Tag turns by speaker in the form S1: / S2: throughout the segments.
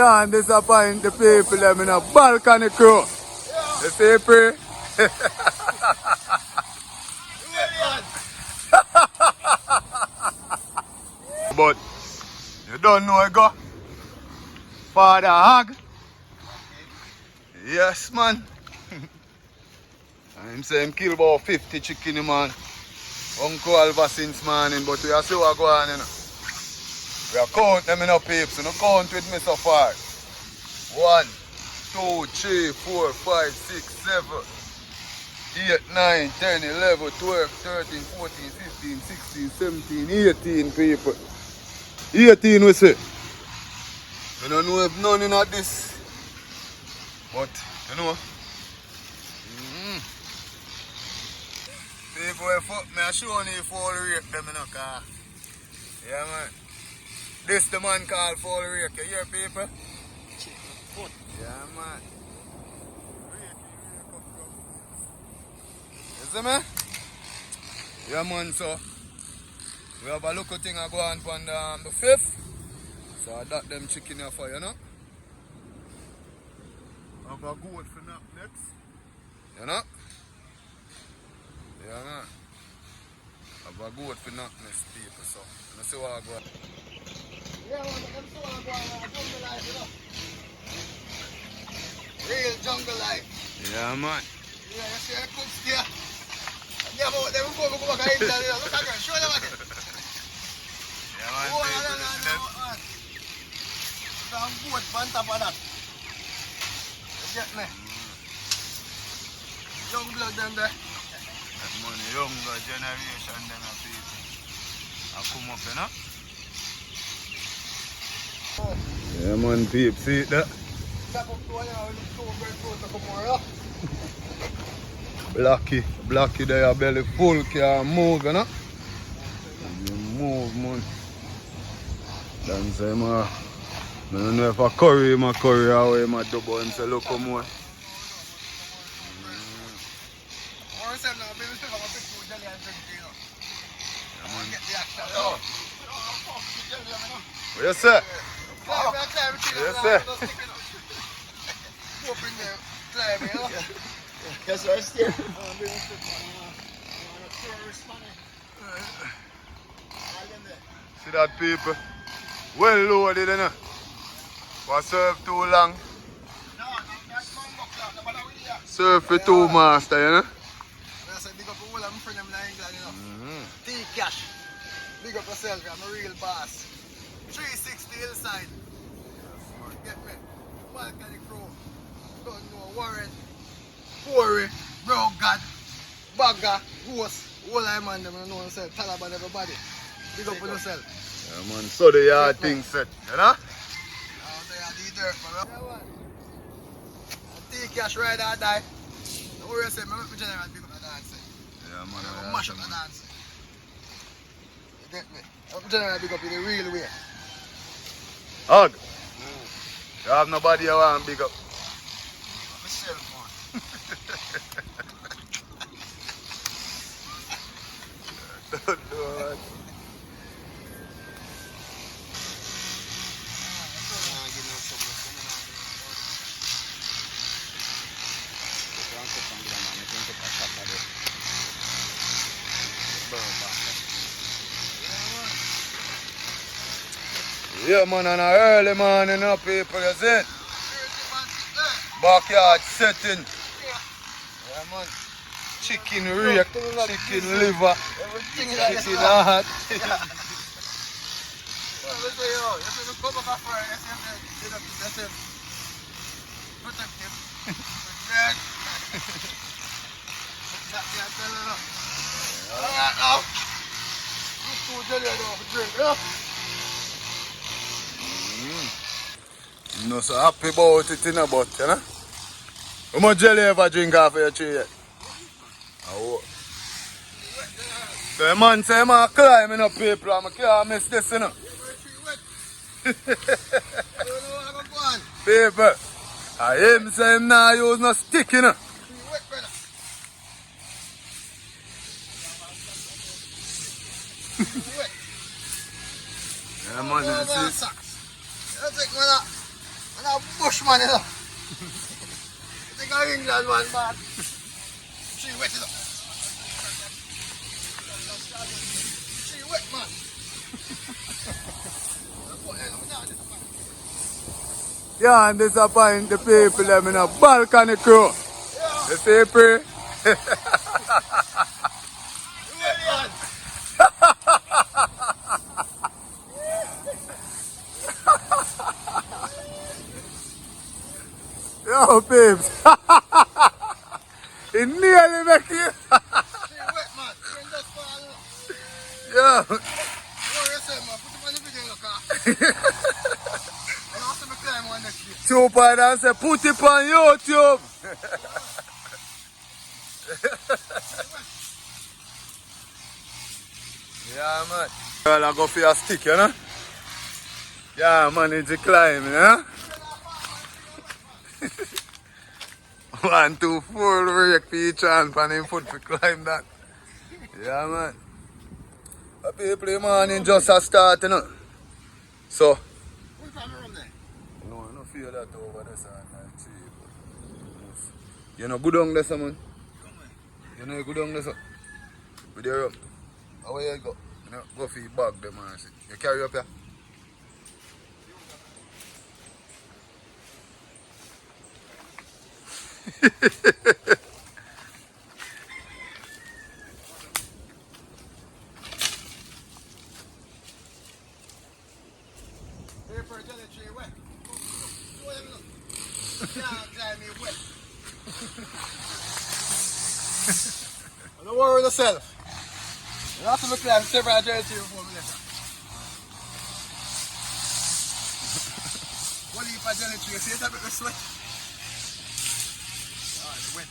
S1: can't disappoint the people them in a balcony crew. You see, Pre? But you don't know I go. Father Hag. Yes, man. I'm saying kill about 50 chicken, man. Uncle Alva since morning, but we are still go on, you know. We are count them in our peeps, you know, count with me so far. 1, 2, 3, 4, 5, 6, 7, 8, 9, 10, 11, 12, 13, 14, 15, 16, 17, 18 people. 18 we say. We don't know if none in at this. But, you know. People will fuck me, I show you if all rake them in a car. Yeah, man. This the man called fall rake, you hear people? Yeah, man. You see me? Yeah, man, so we have a local thing I go on the 5th. So I got them chicken here for you, know? I have a goat for nap next. You know? Yeah, man. I have a goat for nap next, people, so let's see what I go on.
S2: Yeah, man, them so I go on jungle life, you know? Real jungle life.
S1: Yeah, man.
S2: Yeah, you see the cooks there? Yeah, but they will go back and eat that, you know? Look at them, show them again.
S1: Yeah, man.
S2: Oh, no. Some goat on top of that. You get me? Young blood them there.
S1: That money, younger generation them are people. I come up, you know? Yeah, man, peep, see it there? Blacky there, your belly full, can't move, you know? You move, man. Then say, man, I don't know if I curry away, I double him, say, look, come on. What you say? Yes, sir.
S2: Yes, sir, still.
S1: See that, people? Well loaded, you know? But serve too long. Serve for two master, you know?
S2: Big up all of my friends in England, you know. T-Cash. Big up yourself, I'm a real boss. 360 hillside. Get me? Balcony crew. Don't know Warren, Corey, Bro God, Bagger, Ghost, all I man them know themselves. Taliban everybody. Big up on yourself.
S1: Yeah, man, so the yard thing set, you know?
S2: They are the dirt, man. Yeah, man. T-Cash ride or die. Don't worry yourself, I make my general big up the dance.
S1: Yeah, man.
S2: I'm mash up the dance. You get me? I'm general big up in the real way.
S1: Hug. You have nobody you want big up.
S2: Myself, man.
S1: Don't do it. Yeah, man, on a early morning, you know, people, you see it? Backyard setting. Yeah, man. Chicken rake, chicken liver, chicken heart. I'm not so happy about it, you know, but, you know? How much jelly ever drink off of your tree yet? Oh. So the man say I'm climbing up people and I can't miss this, you know? People, I him say him nah use no stick, you know? Yeah, man, you see?
S2: You take me that. man, you know. Think of England, man, man. She wet, you know. She wet, man.
S1: Yeah, and disappoint the people them in a balcony crew. You see, pre? Yo, babes. It nearly make you.
S2: She wet, man. She ain't just fall, you know.
S1: Yeah.
S2: What you say, man? Put him on the video, look, I have to climb one next year.
S1: Two point and say, put it on YouTube. Yeah, man. Well, I go for your stick, you know? Yeah, man, it's a climb, you know? 1, 2, 4 rake for each hand on him foot to climb that. Yeah, man. The people in the morning just a start, you know? So,
S2: Who's from the room there?
S1: no, I don't feel that over there, sir. You know, good on there, sir, man. You know, good on there, sir. With your rum. How you go? You know, go for your bag, there, man. You carry up here?
S2: Paper jelly tree wet. Go ahead, look. Can't climb me wet. Don't worry yourself. You have to look like several jelly tree before me later. What if a jelly tree? See it a bit of sweat? Alright, wet.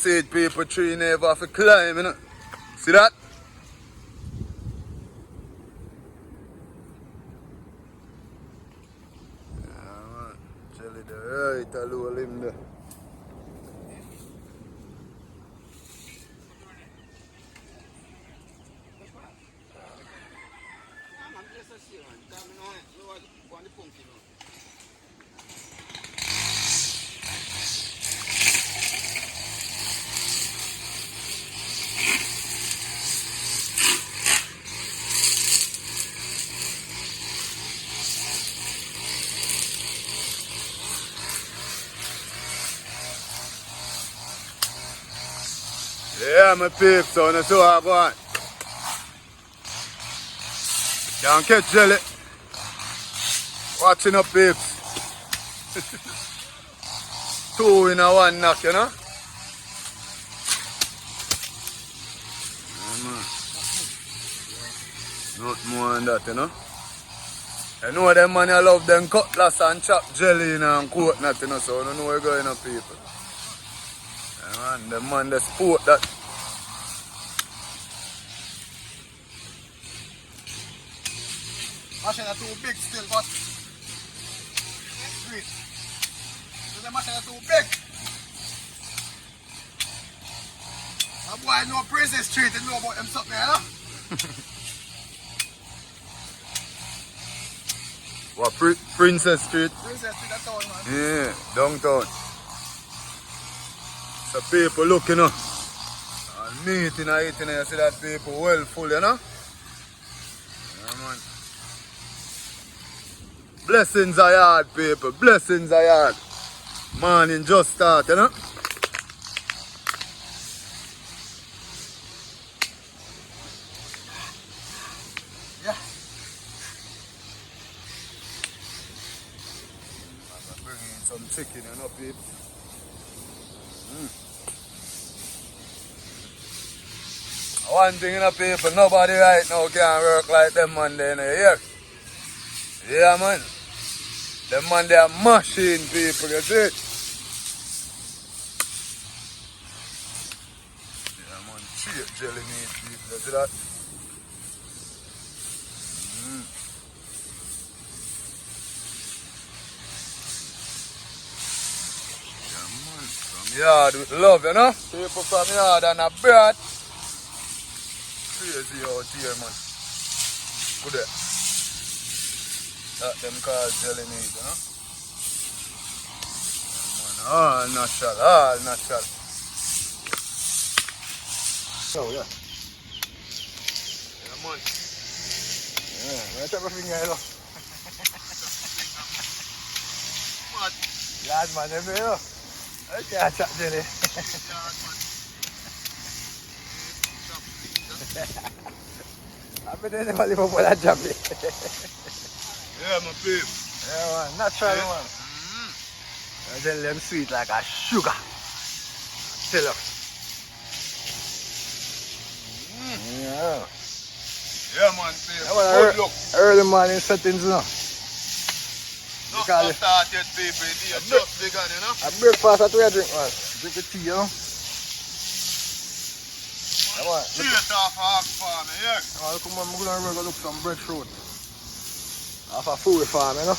S1: See it, paper tree never have to climb, you know? See that? Yeah, man. Jelly there, right, a low limb there. Yeah, my peeps, so that's how I go on. Can't catch jelly. Watching up, peeps. 2 in a 1 knock, you know? Yeah, man. Not more than that, you know? You know them man, you love them cutlass and chopped jelly and coconut, you know, so you don't know where you're going up, people. Yeah, man, them man, they sport that.
S2: Machine are too big still, but sweet. So the machine are too big. A boy know Princess Street and know about them something, you know?
S1: What, Princess Street?
S2: Princess Street, that's all, man.
S1: Yeah, downtown. So people looking up. And meeting and eating, you see that people well full, you know? Yeah, man. Blessings are hard, people. Blessings are hard. Morning just start, you know?
S2: Yeah.
S1: I'm bringing some chicken, you know, people. One thing, you know, people, nobody right now can work like them man there, you know, you hear? Yeah, man. Them man, they are machine people, you see it? Yeah, man, cheap jelly meat people, you see that? Yeah, man, from yard with love, you know? People from yard and a bread. Crazy out here, man. Good there. That them call jelly meat, you know? All natural, all natural.
S2: So, yeah.
S1: Yeah, man.
S2: Yeah, right up my finger, you know.
S1: What?
S2: Yard man, you know. I can't chat jelly. I've been in the valley for that job.
S1: Yeah, my babe.
S2: Yeah, man, natural,
S1: Yeah.
S2: man. I tell them sweet like a sugar. Tell you. Yeah.
S1: Yeah, man, babe.
S2: Yeah, man,
S1: Good look.
S2: early morning settings, you know.
S1: Not
S2: Because
S1: start yet, people. It's just begun, you know.
S2: a breakfast at where I drink, man. Drink the tea, you know. Yeah, man.
S1: Straight off Hog Farm, yeah.
S2: Look, man, I'm going to look some breadfruit. Off a food farm, you know.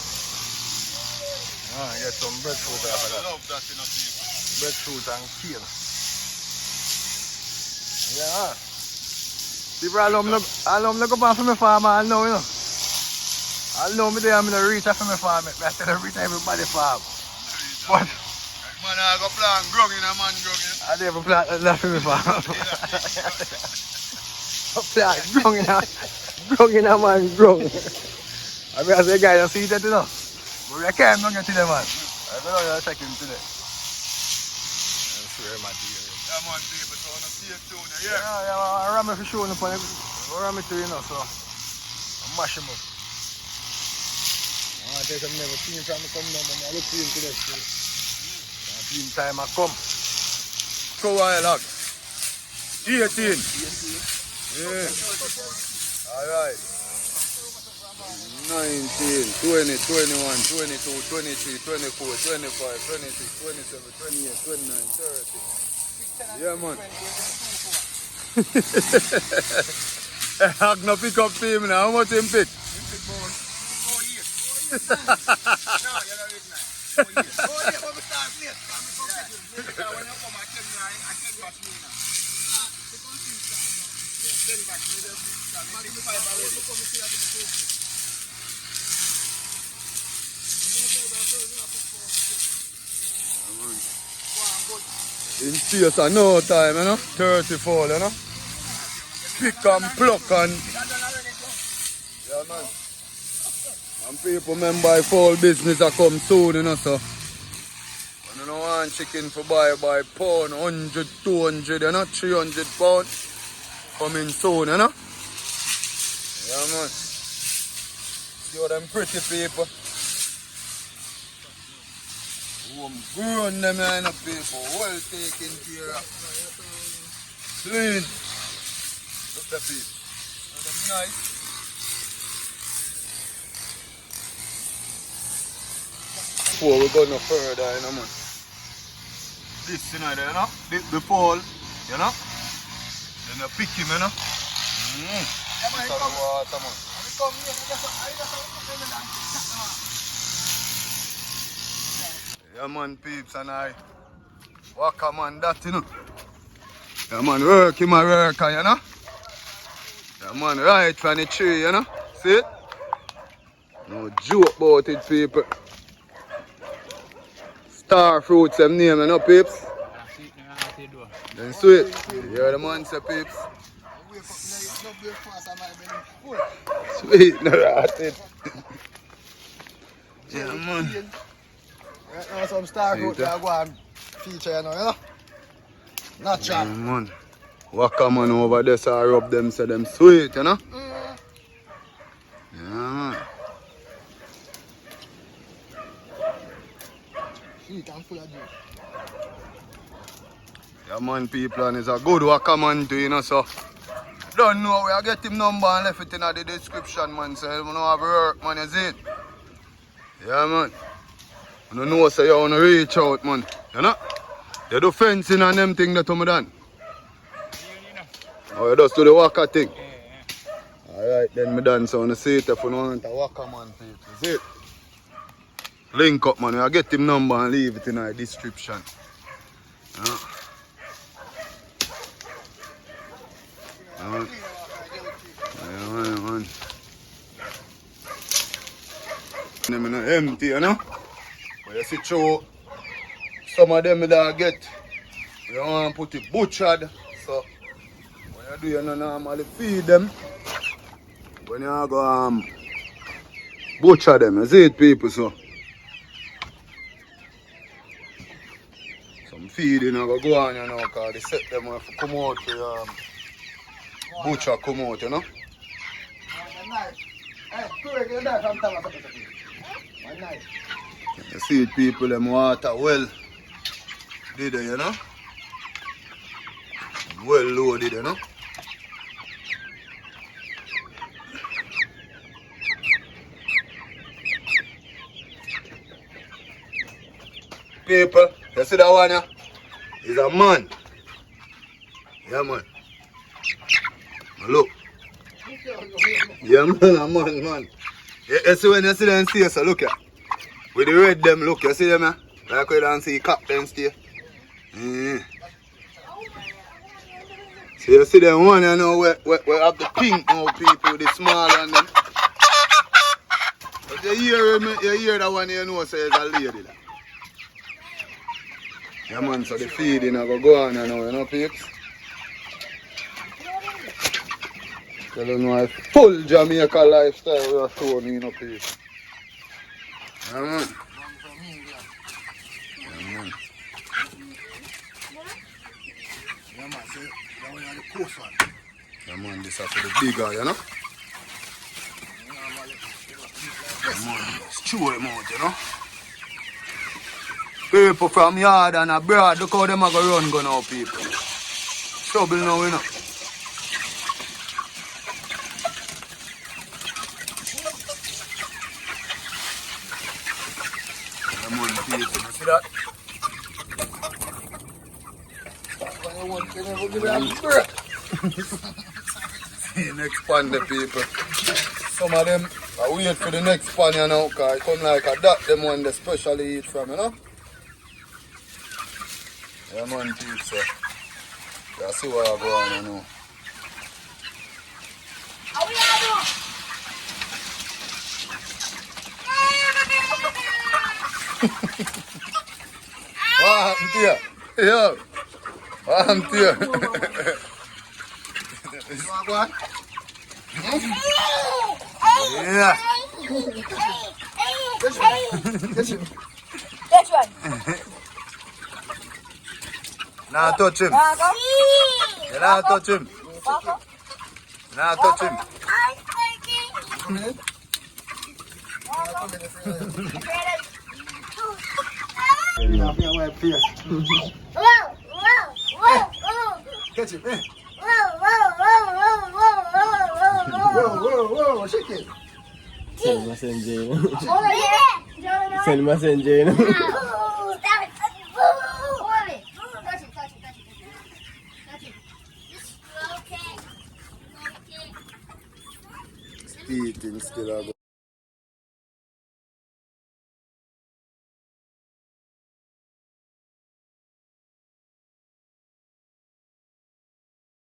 S2: Get some breadfruit off of
S1: I
S2: that.
S1: love that, you know, people.
S2: Breadfruit and cane. Yeah. People, I love to go back from my farm, I know, you know. I know me there, I'm going to reach out from my farm. I tell them reach everybody farm. But
S1: Man, I go plant grung in a man grung, you know.
S2: I never plant that from my farm. Plant grung in a man grung. I mean, I say, guys, I see that, you know. But I can't get to them, man. I don't know, I'll check him today. I swear, my dear.
S1: Yeah, man, people, so on a stay tuned,
S2: Yeah,
S1: yeah.
S2: I ram it for sure, I ram it to you know, so I mash him up. I want to take some never seen from me come down, but I look for him today. Team time I come.
S1: Go wild, hog. 18. Yeah. Alright. 19, 20, 21, 22, 23, 24, 25, 26, 27, 28, 29, 30. Yeah, man. Hog no pick up team now. How much him pick?
S2: 4 years. No, you're not big man. 4 years. 4 years, but we start late. When you come at 10 line, I can watch me now. Then back to the start. Man, give me 5 hours. Look how we see that in the program.
S1: In space of no time, you know. 34, you know. Pick and pluck and... Yeah, man. And people remember fall business a come soon, you know, so. When you don't want chicken for buy pound, 100, 200, you know, 300 pound. Coming soon, you know. Yeah, man. See all them pretty people. Grown them kind of people, well taken care of. Clean. Look at the people. Them nice. Before we go no further, you know, man. This, you know, the fall, you know. Then you pick him, you know.
S2: Yeah, man,
S1: It's the water, man.
S2: come here, I just
S1: Yeah, man, peeps, and I walk a man that, you know. Yeah, man, work him a worker, you know. Yeah, man, right from the tree, you know. See it? No joke about it, people. Star fruits, them name, you know, peeps. Then sweet. You hear the man say, peeps. Sweet, no rotted. Yeah, man.
S2: Right now, some star fruit that I go and feature, you know. Natural.
S1: Yeah, man. Waka man over there, so I rub them, say them sweet, you know. Yeah, man.
S2: Sweet and full of juice.
S1: Yeah, man, people, and it's a good waka man too, you know, so. Don't know, we get him number and left it in the description, man, so you know have work, man, you see it? Yeah, man. You don't know, so you want to reach out, man, you know? You do fencing and them thing that you done. Oh, you just do the waka thing? Yeah. Alright, then me done, so you see it if you want a waka man, people, you see it? Link up, man, you get him number and leave it in the description. Yeah. Yeah, man. Them empty, you know? But you see through Some of them that get, you want to put it butchered. So when you do, you don't normally feed them. When you go butcher them, you see it, people. So some feeding I go on, you know, because they set them up to come out to butcher come out, you know. You see it, people, them water well did they, you know? Well loaded, you know? People, you see that one here? He's a man. Yeah, man. Look. Yeah, man, a man. You see when you see them stay, so look here. With the red them, look, you see them here? Like we don't see captain stay. So you see them one, you know, where have the pink now, people, the small one them. But you hear that one, you know, say it's a lady. That. Yeah, man, so the feeding I go on, you know, peeps. Tell you know, it's full Jamaica lifestyle we are showing, you know, peeps. Yeah, man. Yeah, man, this is for the bigger, you know? Yeah, man, chew him out, you know? People from yard and abroad, look how them are going to run go now, people. Trouble now, you know? Yeah, man, people, you see that? Next pan the people. Some of them I wait for the next pan, you know, because it come like a that them one they specially eat from, you know. Yeah, man, pizza. You see what I go on, you know. What happened to you? Yo. What happened to you? What? Yeah.
S3: This one.
S1: Nah, touch him. You nah touch him. Nah, touch him.
S2: Catch it, man.
S4: Whoa, shake it. Send my senjay.
S1: Eating still.